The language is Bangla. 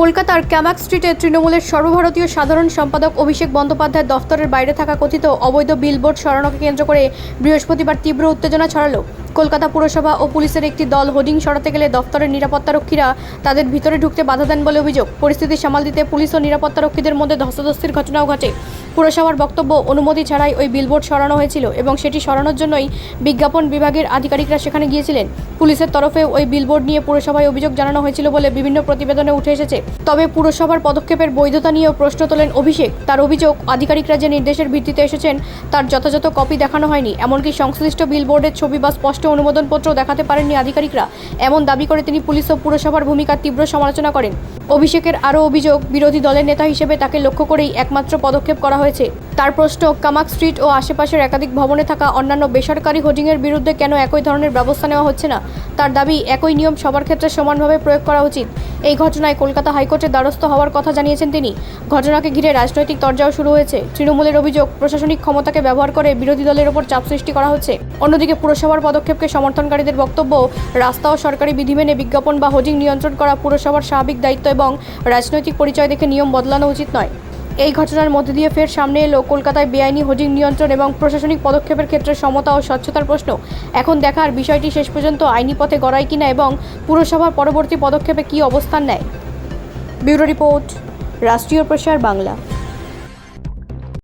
কলকাতার ক্যামাক স্ট্রিটে তৃণমূলের সর্বভারতীয় সাধারণ সম্পাদক অভিষেক বন্দ্যোপাধ্যায়ের দফতরের বাইরে থাকা কথিত অবৈধ বিলবোর্ড সরানোকে কেন্দ্র করে বৃহস্পতিবার তীব্র উত্তেজনা ছড়ালো। কলকাতা পুরসভা ও পুলিশের একটি দল হোর্ডিং সরাতে গেলে দফতরের নিরাপত্তারক্ষীরা তাদের ভিতরে ঢুকতে বাধা দেন বলে অভিযোগ। পরিস্থিতি সামাল দিতে পুলিশ ও নিরাপত্তারক্ষীদের মধ্যে ধস্তাধস্তির ঘটনাও ঘটে। পুরসভার বক্তব্য, অনুমতি ছাড়াই ওই বিলবোর্ড সরানো হয়েছিল এবং সেটি সরানোর জন্যই বিজ্ঞাপন বিভাগের আধিকারিকরা সেখানে গিয়েছিলেন। পুলিশের তরফে ওই বিলবোর্ড নিয়ে পুরসভায় অভিযোগ জানানো হয়েছিল বলে বিভিন্ন প্রতিবেদনে উঠে এসেছে। তবে পুরসভার পদক্ষেপের বৈধতা নিয়েও প্রশ্ন তোলেন অভিষেক। তার অভিযোগ, আধিকারিকরা যে নির্দেশের ভিত্তিতে এসেছেন তার যথাযথ কপি দেখানো হয়নি, এমনকি সংশ্লিষ্ট বিলবোর্ডের ছবি বা স্পষ্ট অনুমোদনপত্র দেখাতে পারেননি আধিকারিকরা। এমন দাবি করে তিনি পুলিশ ও পুরসভার ভূমিকার তীব্র সমালোচনা করেন। অভিষেকের আরও অভিযোগ, বিরোধী দলের নেতা হিসেবে তাকে লক্ষ্য করেই একমাত্র পদক্ষেপ করা হয়েছে। তার প্রশ্ন, কামাক স্ট্রিট ও আশেপাশের একাধিক ভবনে থাকা অন্যান্য বেসরকারি হোর্ডিংয়ের বিরুদ্ধে কেন একই ধরনের ব্যবস্থা নেওয়া হচ্ছে না। তার দাবি, একই নিয়ম সবার ক্ষেত্রে সমানভাবে প্রয়োগ করা উচিত। এই ঘটনায় কলকাতা হাইকোর্টের দ্বারস্থ হওয়ার কথা জানিয়েছেন তিনি। ঘটনাকে ঘিরে রাজনৈতিক তরজাও শুরু হয়েছে। তৃণমূলের অভিযোগ, প্রশাসনিক ক্ষমতাকে ব্যবহার করে বিরোধী দলের ওপর চাপ সৃষ্টি করা হচ্ছে। অন্যদিকে পুরসভার পদক্ষেপকে সমর্থনকারীদের বক্তব্য, রাস্তা ও সরকারি বিধি মেনে বিজ্ঞাপন বা হোর্ডিং নিয়ন্ত্রণ করা পুরসভার স্বাভাবিক দায়িত্ব এবং রাজনৈতিক পরিচয় দেখে নিয়ম বদলানো উচিত নয়। এই ঘটনার মধ্যে দিয়ে ফের সামনে এলো কলকাতায় বেআইনি হোর্ডিং নিয়ন্ত্রণ এবং প্রশাসনিক পদক্ষেপের ক্ষেত্রে সমতা ও স্বচ্ছতার প্রশ্ন। এখন দেখার বিষয়টি শেষ পর্যন্ত আইনি পথে গড়ায় কিনা এবং পুরসভার পরবর্তী পদক্ষেপে কী অবস্থান নেয়। ব্যুরো রিপোর্ট, রাষ্ট্রীয় প্রসার বাংলা।